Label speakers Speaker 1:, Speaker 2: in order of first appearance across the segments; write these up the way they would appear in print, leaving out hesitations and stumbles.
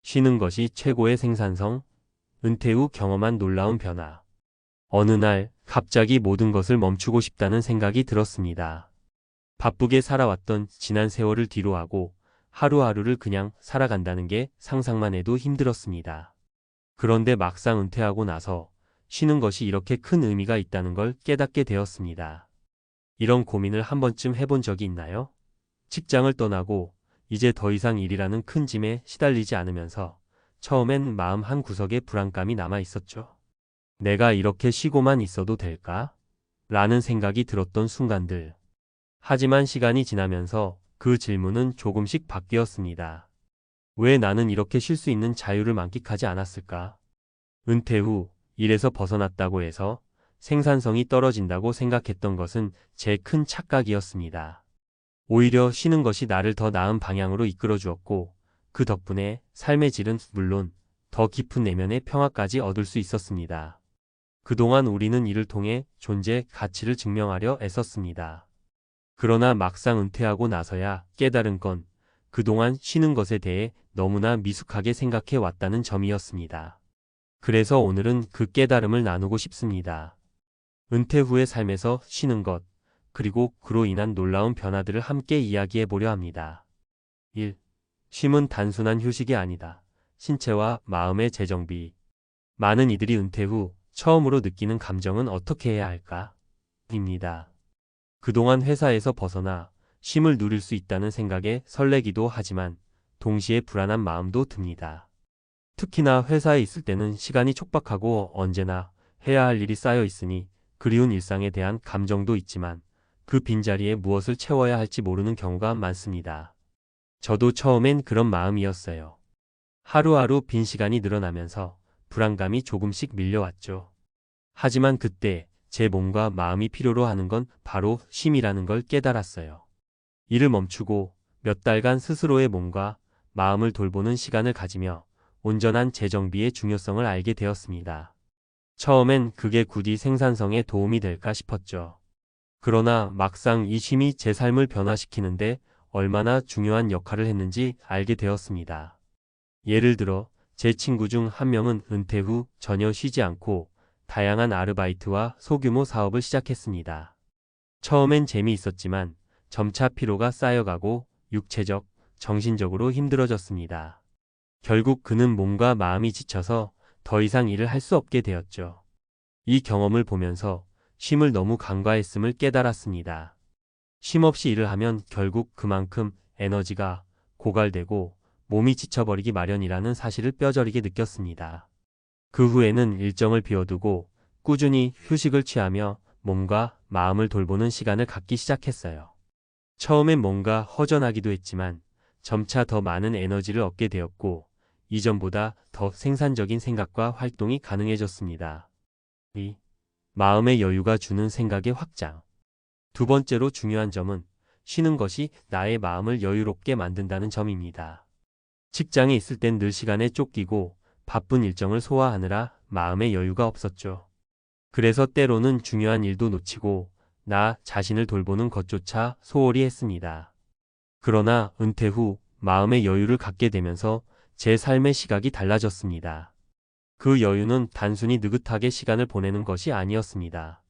Speaker 1: 쉬는 것이 최고의 생산성. 은퇴 후 경험한 놀라운 변화. 어느 날 갑자기 모든 것을 멈추고 싶다는 생각이 들었습니다. 바쁘게 살아왔던 지난 세월을 뒤로하고 하루하루를 그냥 살아간다는 게 상상만 해도 힘들었습니다. 그런데 막상 은퇴하고 나서 쉬는 것이 이렇게 큰 의미가 있다는 걸 깨닫게 되었습니다. 이런 고민을 한 번쯤 해본 적이 있나요? 직장을 떠나고 이제 더 이상 일이라는 큰 짐에 시달리지 않으면서 처음엔 마음 한 구석에 불안감이 남아 있었죠. 내가 이렇게 쉬고만 있어도 될까? 라는 생각이 들었던 순간들. 하지만 시간이 지나면서 그 질문은 조금씩 바뀌었습니다. 왜 나는 이렇게 쉴 수 있는 자유를 만끽하지 않았을까? 은퇴 후 일에서 벗어났다고 해서 생산성이 떨어진다고 생각했던 것은 제 큰 착각이었습니다. 오히려 쉬는 것이 나를 더 나은 방향으로 이끌어 주었고, 그 덕분에 삶의 질은 물론 더 깊은 내면의 평화까지 얻을 수 있었습니다. 그동안 우리는 이를 통해 존재 가치를 증명하려 애썼습니다. 그러나 막상 은퇴하고 나서야 깨달은 건 그동안 쉬는 것에 대해 너무나 미숙하게 생각해 왔다는 점이었습니다. 그래서 오늘은 그 깨달음을 나누고 싶습니다. 은퇴 후의 삶에서 쉬는 것, 그리고 그로 인한 놀라운 변화들을 함께 이야기해 보려 합니다. 1. 쉼은 단순한 휴식이 아니다. 신체와 마음의 재정비. 많은 이들이 은퇴 후 처음으로 느끼는 감정은 어떻게 해야 할까? 입니다. 그동안 회사에서 벗어나 쉼을 누릴 수 있다는 생각에 설레기도 하지만 동시에 불안한 마음도 듭니다. 특히나 회사에 있을 때는 시간이 촉박하고 언제나 해야 할 일이 쌓여 있으니 그리운 일상에 대한 감정도 있지만 그 빈자리에 무엇을 채워야 할지 모르는 경우가 많습니다. 저도 처음엔 그런 마음이었어요. 하루하루 빈 시간이 늘어나면서 불안감이 조금씩 밀려왔죠. 하지만 그때 제 몸과 마음이 필요로 하는 건 바로 쉼이라는 걸 깨달았어요. 일을 멈추고 몇 달간 스스로의 몸과 마음을 돌보는 시간을 가지며 온전한 재정비의 중요성을 알게 되었습니다. 처음엔 그게 굳이 생산성에 도움이 될까 싶었죠. 그러나 막상 이 쉼이 제 삶을 변화시키는데 얼마나 중요한 역할을 했는지 알게 되었습니다. 예를 들어 제 친구 중 한 명은 은퇴 후 전혀 쉬지 않고 다양한 아르바이트와 소규모 사업을 시작했습니다. 처음엔 재미있었지만 점차 피로가 쌓여가고 육체적, 정신적으로 힘들어졌습니다. 결국 그는 몸과 마음이 지쳐서 더 이상 일을 할 수 없게 되었죠. 이 경험을 보면서 쉼을 너무 간과했음을 깨달았습니다. 쉼 없이 일을 하면 결국 그만큼 에너지가 고갈되고 몸이 지쳐버리기 마련이라는 사실을 뼈저리게 느꼈습니다. 그 후에는 일정을 비워두고 꾸준히 휴식을 취하며 몸과 마음을 돌보는 시간을 갖기 시작했어요. 처음엔 뭔가 허전하기도 했지만 점차 더 많은 에너지를 얻게 되었고 이전보다 더 생산적인 생각과 활동이 가능해졌습니다. 2. 마음의 여유가 주는 생각의 확장. 두 번째로 중요한 점은 쉬는 것이 나의 마음을 여유롭게 만든다는 점입니다. 직장에 있을 땐 늘 시간에 쫓기고 바쁜 일정을 소화하느라 마음의 여유가 없었죠. 그래서 때로는 중요한 일도 놓치고 나 자신을 돌보는 것조차 소홀히 했습니다. 그러나 은퇴 후 마음의 여유를 갖게 되면서 제 삶의 시각이 달라졌습니다. 그 여유는 단순히 느긋하게 시간을 보내는 것이 아니었습니다.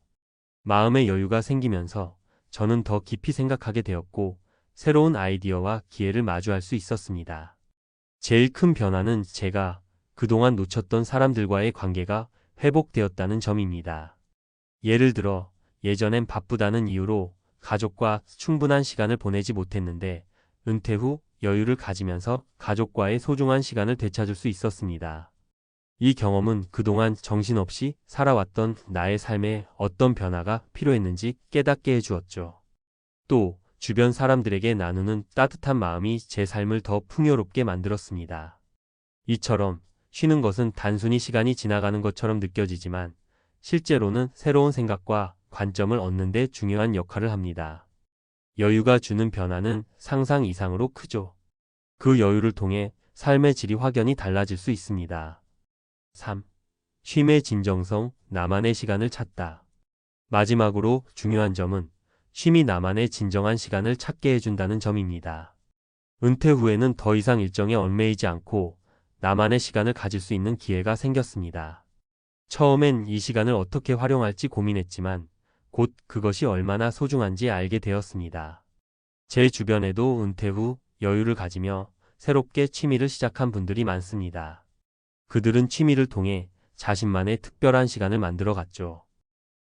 Speaker 1: 마음의 여유가 생기면서 저는 더 깊이 생각하게 되었고 새로운 아이디어와 기회를 마주할 수 있었습니다. 제일 큰 변화는 제가 그동안 놓쳤던 사람들과의 관계가 회복되었다는 점입니다. 예를 들어 예전엔 바쁘다는 이유로 가족과 충분한 시간을 보내지 못했는데 은퇴 후 여유를 가지면서 가족과의 소중한 시간을 되찾을 수 있었습니다. 이 경험은 그동안 정신없이 살아왔던 나의 삶에 어떤 변화가 필요했는지 깨닫게 해주었죠. 또 주변 사람들에게 나누는 따뜻한 마음이 제 삶을 더 풍요롭게 만들었습니다. 이처럼 쉬는 것은 단순히 시간이 지나가는 것처럼 느껴지지만 실제로는 새로운 생각과 관점을 얻는 데 중요한 역할을 합니다. 여유가 주는 변화는 상상 이상으로 크죠. 그 여유를 통해 삶의 질이 확연히 달라질 수 있습니다. 3. 쉼의 진정성, 나만의 시간을 찾다. 마지막으로 중요한 점은 쉼이 나만의 진정한 시간을 찾게 해준다는 점입니다. 은퇴 후에는 더 이상 일정에 얽매이지 않고 나만의 시간을 가질 수 있는 기회가 생겼습니다. 처음엔 이 시간을 어떻게 활용할지 고민했지만 곧 그것이 얼마나 소중한지 알게 되었습니다. 제 주변에도 은퇴 후 여유를 가지며 새롭게 취미를 시작한 분들이 많습니다. 그들은 취미를 통해 자신만의 특별한 시간을 만들어 갔죠.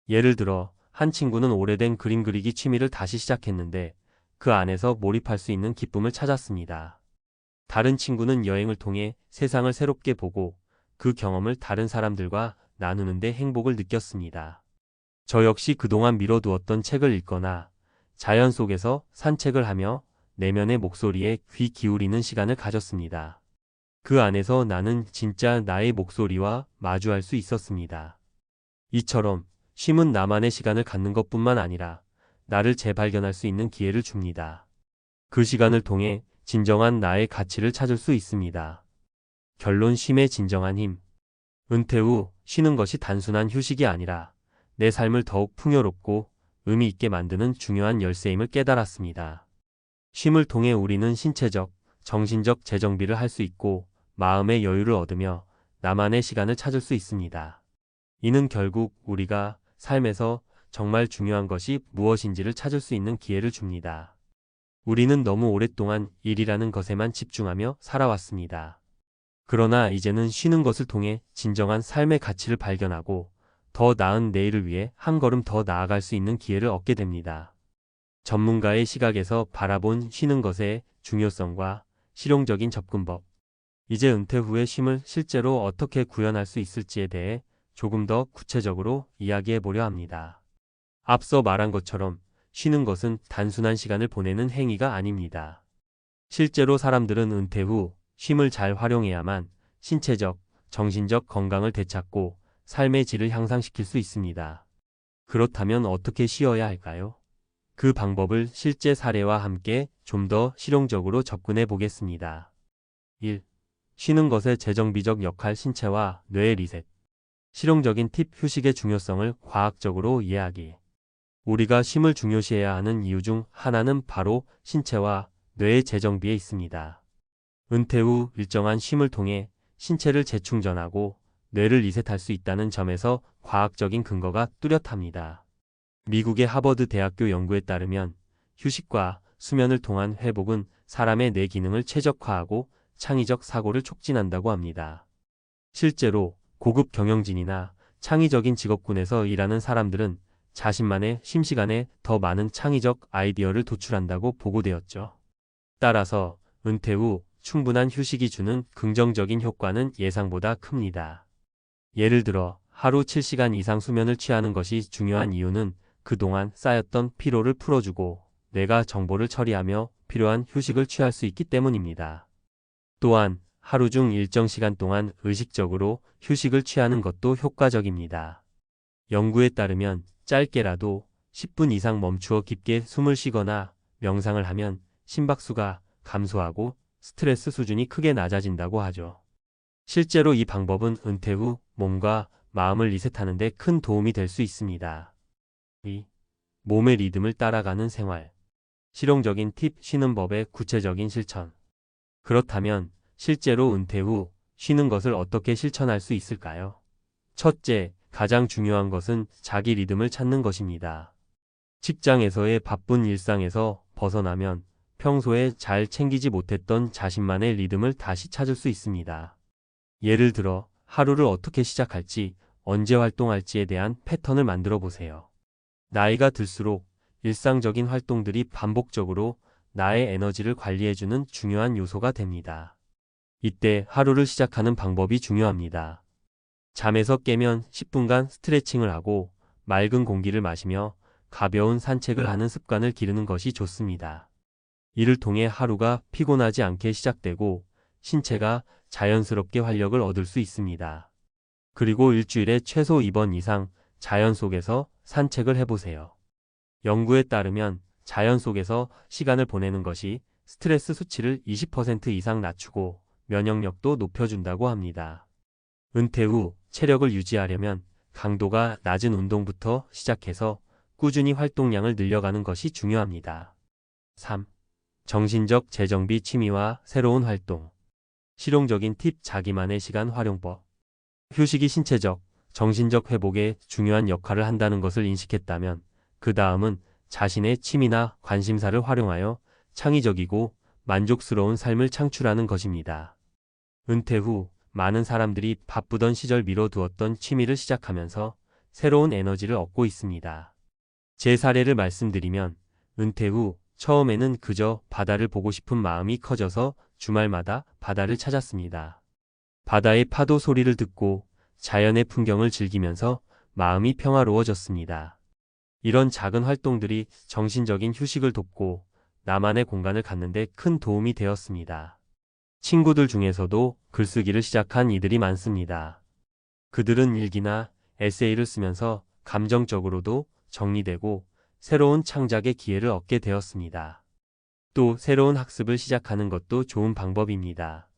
Speaker 1: 예를 들어 한 친구는 오래된 그림 그리기 취미를 다시 시작했는데 그 안에서 몰입할 수 있는 기쁨을 찾았습니다. 다른 친구는 여행을 통해 세상을 새롭게 보고 그 경험을 다른 사람들과 나누는데 행복을 느꼈습니다. 저 역시 그동안 미뤄두었던 책을 읽거나 자연 속에서 산책을 하며 내면의 목소리에 귀 기울이는 시간을 가졌습니다. 그 안에서 나는 진짜 나의 목소리와 마주할 수 있었습니다. 이처럼 쉼은 나만의 시간을 갖는 것뿐만 아니라 나를 재발견할 수 있는 기회를 줍니다. 그 시간을 통해 진정한 나의 가치를 찾을 수 있습니다. 결론 쉼의 진정한 힘. 은퇴 후 쉬는 것이 단순한 휴식이 아니라 내 삶을 더욱 풍요롭고 의미 있게 만드는 중요한 열쇠임을 깨달았습니다. 쉼을 통해 우리는 신체적, 정신적 재정비를 할 수 있고 마음의 여유를 얻으며 나만의 시간을 찾을 수 있습니다. 이는 결국 우리가 삶에서 정말 중요한 것이 무엇인지를 찾을 수 있는 기회를 줍니다. 우리는 너무 오랫동안 일이라는 것에만 집중하며 살아왔습니다. 그러나 이제는 쉬는 것을 통해 진정한 삶의 가치를 발견하고 더 나은 내일을 위해 한 걸음 더 나아갈 수 있는 기회를 얻게 됩니다. 전문가의 시각에서 바라본 쉬는 것의 중요성과 실용적인 접근법. 이제 은퇴 후의 쉼을 실제로 어떻게 구현할 수 있을지에 대해 조금 더 구체적으로 이야기해 보려 합니다. 앞서 말한 것처럼 쉬는 것은 단순한 시간을 보내는 행위가 아닙니다. 실제로 사람들은 은퇴 후 쉼을 잘 활용해야만 신체적, 정신적 건강을 되찾고 삶의 질을 향상시킬 수 있습니다. 그렇다면 어떻게 쉬어야 할까요? 그 방법을 실제 사례와 함께 좀 더 실용적으로 접근해 보겠습니다. 1. 쉬는 것의 재정비적 역할 신체와 뇌의 리셋. 실용적인 팁 휴식의 중요성을 과학적으로 이해하기. 우리가 쉼을 중요시해야 하는 이유 중 하나는 바로 신체와 뇌의 재정비에 있습니다. 은퇴 후 일정한 쉼을 통해 신체를 재충전하고 뇌를 리셋할 수 있다는 점에서 과학적인 근거가 뚜렷합니다. 미국의 하버드 대학교 연구에 따르면 휴식과 수면을 통한 회복은 사람의 뇌 기능을 최적화하고 창의적 사고를 촉진한다고 합니다. 실제로 고급 경영진이나 창의적인 직업군에서 일하는 사람들은 자신만의 쉼 시간에 더 많은 창의적 아이디어를 도출한다고 보고되었죠. 따라서 은퇴 후 충분한 휴식이 주는 긍정적인 효과는 예상보다 큽니다. 예를 들어 하루 7시간 이상 수면을 취하는 것이 중요한 이유는 그동안 쌓였던 피로를 풀어주고 뇌가 정보를 처리하며 필요한 휴식을 취할 수 있기 때문입니다. 또한 하루 중 일정 시간 동안 의식적으로 휴식을 취하는 것도 효과적입니다. 연구에 따르면 짧게라도 10분 이상 멈추어 깊게 숨을 쉬거나 명상을 하면 심박수가 감소하고 스트레스 수준이 크게 낮아진다고 하죠. 실제로 이 방법은 은퇴 후 몸과 마음을 리셋하는 데 큰 도움이 될 수 있습니다. 2. 몸의 리듬을 따라가는 생활. 실용적인 팁 쉬는 법의 구체적인 실천. 그렇다면 실제로 은퇴 후 쉬는 것을 어떻게 실천할 수 있을까요? 첫째, 가장 중요한 것은 자기 리듬을 찾는 것입니다. 직장에서의 바쁜 일상에서 벗어나면 평소에 잘 챙기지 못했던 자신만의 리듬을 다시 찾을 수 있습니다. 예를 들어 하루를 어떻게 시작할지, 언제 활동할지에 대한 패턴을 만들어 보세요. 나이가 들수록 일상적인 활동들이 반복적으로 나의 에너지를 관리해주는 중요한 요소가 됩니다. 이때 하루를 시작하는 방법이 중요합니다. 잠에서 깨면 10분간 스트레칭을 하고 맑은 공기를 마시며 가벼운 산책을 하는 습관을 기르는 것이 좋습니다. 이를 통해 하루가 피곤하지 않게 시작되고 신체가 자연스럽게 활력을 얻을 수 있습니다. 그리고 일주일에 최소 2번 이상 자연 속에서 산책을 해보세요. 연구에 따르면 자연 속에서 시간을 보내는 것이 스트레스 수치를 20% 이상 낮추고 면역력도 높여준다고 합니다. 은퇴 후 체력을 유지하려면 강도가 낮은 운동부터 시작해서 꾸준히 활동량을 늘려가는 것이 중요합니다. 3. 정신적 재정비 취미와 새로운 활동. 실용적인 팁 자기만의 시간 활용법. 휴식이 신체적, 정신적 회복에 중요한 역할을 한다는 것을 인식했다면 그 다음은 자신의 취미나 관심사를 활용하여 창의적이고 만족스러운 삶을 창출하는 것입니다. 은퇴 후 많은 사람들이 바쁘던 시절 미뤄두었던 취미를 시작하면서 새로운 에너지를 얻고 있습니다. 제 사례를 말씀드리면 은퇴 후 처음에는 그저 바다를 보고 싶은 마음이 커져서 주말마다 바다를 찾았습니다. 바다의 파도 소리를 듣고 자연의 풍경을 즐기면서 마음이 평화로워졌습니다. 이런 작은 활동들이 정신적인 휴식을 돕고 나만의 공간을 갖는데 큰 도움이 되었습니다. 친구들 중에서도 글쓰기를 시작한 이들이 많습니다. 그들은 일기나 에세이를 쓰면서 감정적으로도 정리되고 새로운 창작의 기회를 얻게 되었습니다. 또 새로운 학습을 시작하는 것도 좋은 방법입니다.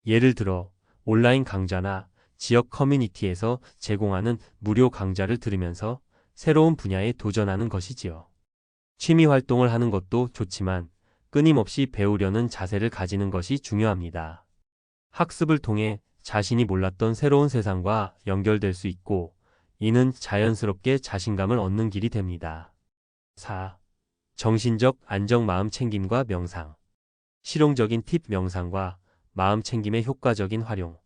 Speaker 1: 예를 들어 온라인 강좌나 지역 커뮤니티에서 제공하는 무료 강좌를 들으면서 새로운 분야에 도전하는 것이지요. 취미 활동을 하는 것도 좋지만 끊임없이 배우려는 자세를 가지는 것이 중요합니다. 학습을 통해 자신이 몰랐던 새로운 세상과 연결될 수 있고 이는 자연스럽게 자신감을 얻는 길이 됩니다. 4. 정신적 안정 마음 챙김과 명상. 실용적인 팁 명상과 마음 챙김의 효과적인 활용.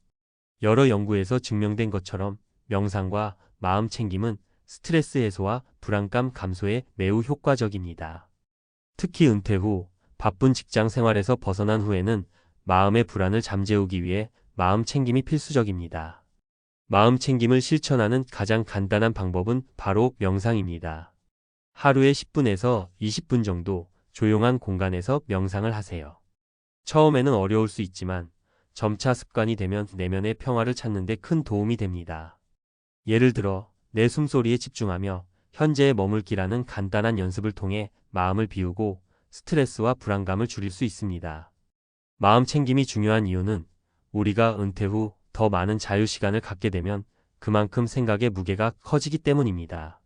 Speaker 1: 여러 연구에서 증명된 것처럼 명상과 마음 챙김은 스트레스 해소와 불안감 감소에 매우 효과적입니다. 특히 은퇴 후 바쁜 직장 생활에서 벗어난 후에는 마음의 불안을 잠재우기 위해 마음 챙김이 필수적입니다. 마음 챙김을 실천하는 가장 간단한 방법은 바로 명상입니다. 하루에 10분에서 20분 정도 조용한 공간에서 명상을 하세요. 처음에는 어려울 수 있지만 점차 습관이 되면 내면의 평화를 찾는 데 큰 도움이 됩니다. 예를 들어 내 숨소리에 집중하며 현재에 머물기라는 간단한 연습을 통해 마음을 비우고 스트레스와 불안감을 줄일 수 있습니다. 마음 챙김이 중요한 이유는 우리가 은퇴 후 더 많은 자유 시간을 갖게 되면 그만큼 생각의 무게가 커지기 때문입니다.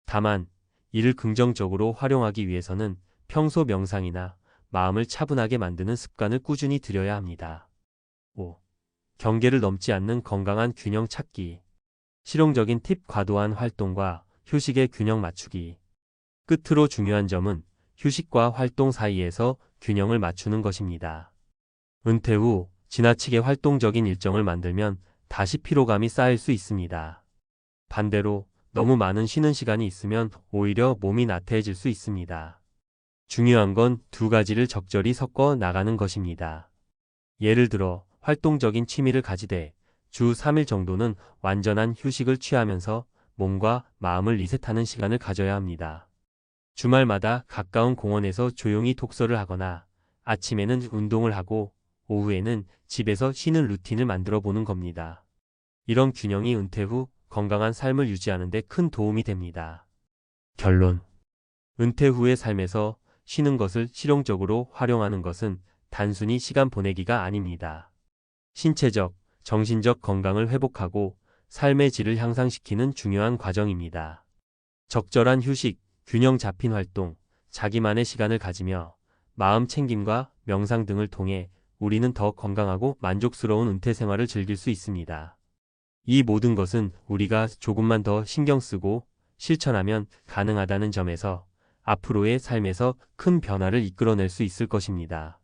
Speaker 1: 다만 이를 긍정적으로 활용하기 위해서는 평소 명상이나 마음을 차분하게 만드는 습관을 꾸준히 들여야 합니다. 5. 경계를 넘지 않는 건강한 균형 찾기. 실용적인 팁 과도한 활동과 휴식의 균형 맞추기. 끝으로 중요한 점은 휴식과 활동 사이에서 균형을 맞추는 것입니다. 은퇴 후 지나치게 활동적인 일정을 만들면 다시 피로감이 쌓일 수 있습니다. 반대로 너무 많은 쉬는 시간이 있으면 오히려 몸이 나태해질 수 있습니다. 중요한 건 두 가지를 적절히 섞어 나가는 것입니다. 예를 들어 활동적인 취미를 가지되 주 3일 정도는 완전한 휴식을 취하면서 몸과 마음을 리셋하는 시간을 가져야 합니다. 주말마다 가까운 공원에서 조용히 독서를 하거나 아침에는 운동을 하고 오후에는 집에서 쉬는 루틴을 만들어 보는 겁니다. 이런 균형이 은퇴 후 건강한 삶을 유지하는 데 큰 도움이 됩니다. 결론. 은퇴 후의 삶에서 쉬는 것을 실용적으로 활용하는 것은 단순히 시간 보내기가 아닙니다. 신체적, 정신적 건강을 회복하고 삶의 질을 향상시키는 중요한 과정입니다. 적절한 휴식, 균형 잡힌 활동, 자기만의 시간을 가지며 마음 챙김과 명상 등을 통해 우리는 더 건강하고 만족스러운 은퇴 생활을 즐길 수 있습니다. 이 모든 것은 우리가 조금만 더 신경 쓰고 실천하면 가능하다는 점에서 앞으로의 삶에서 큰 변화를 이끌어낼 수 있을 것입니다.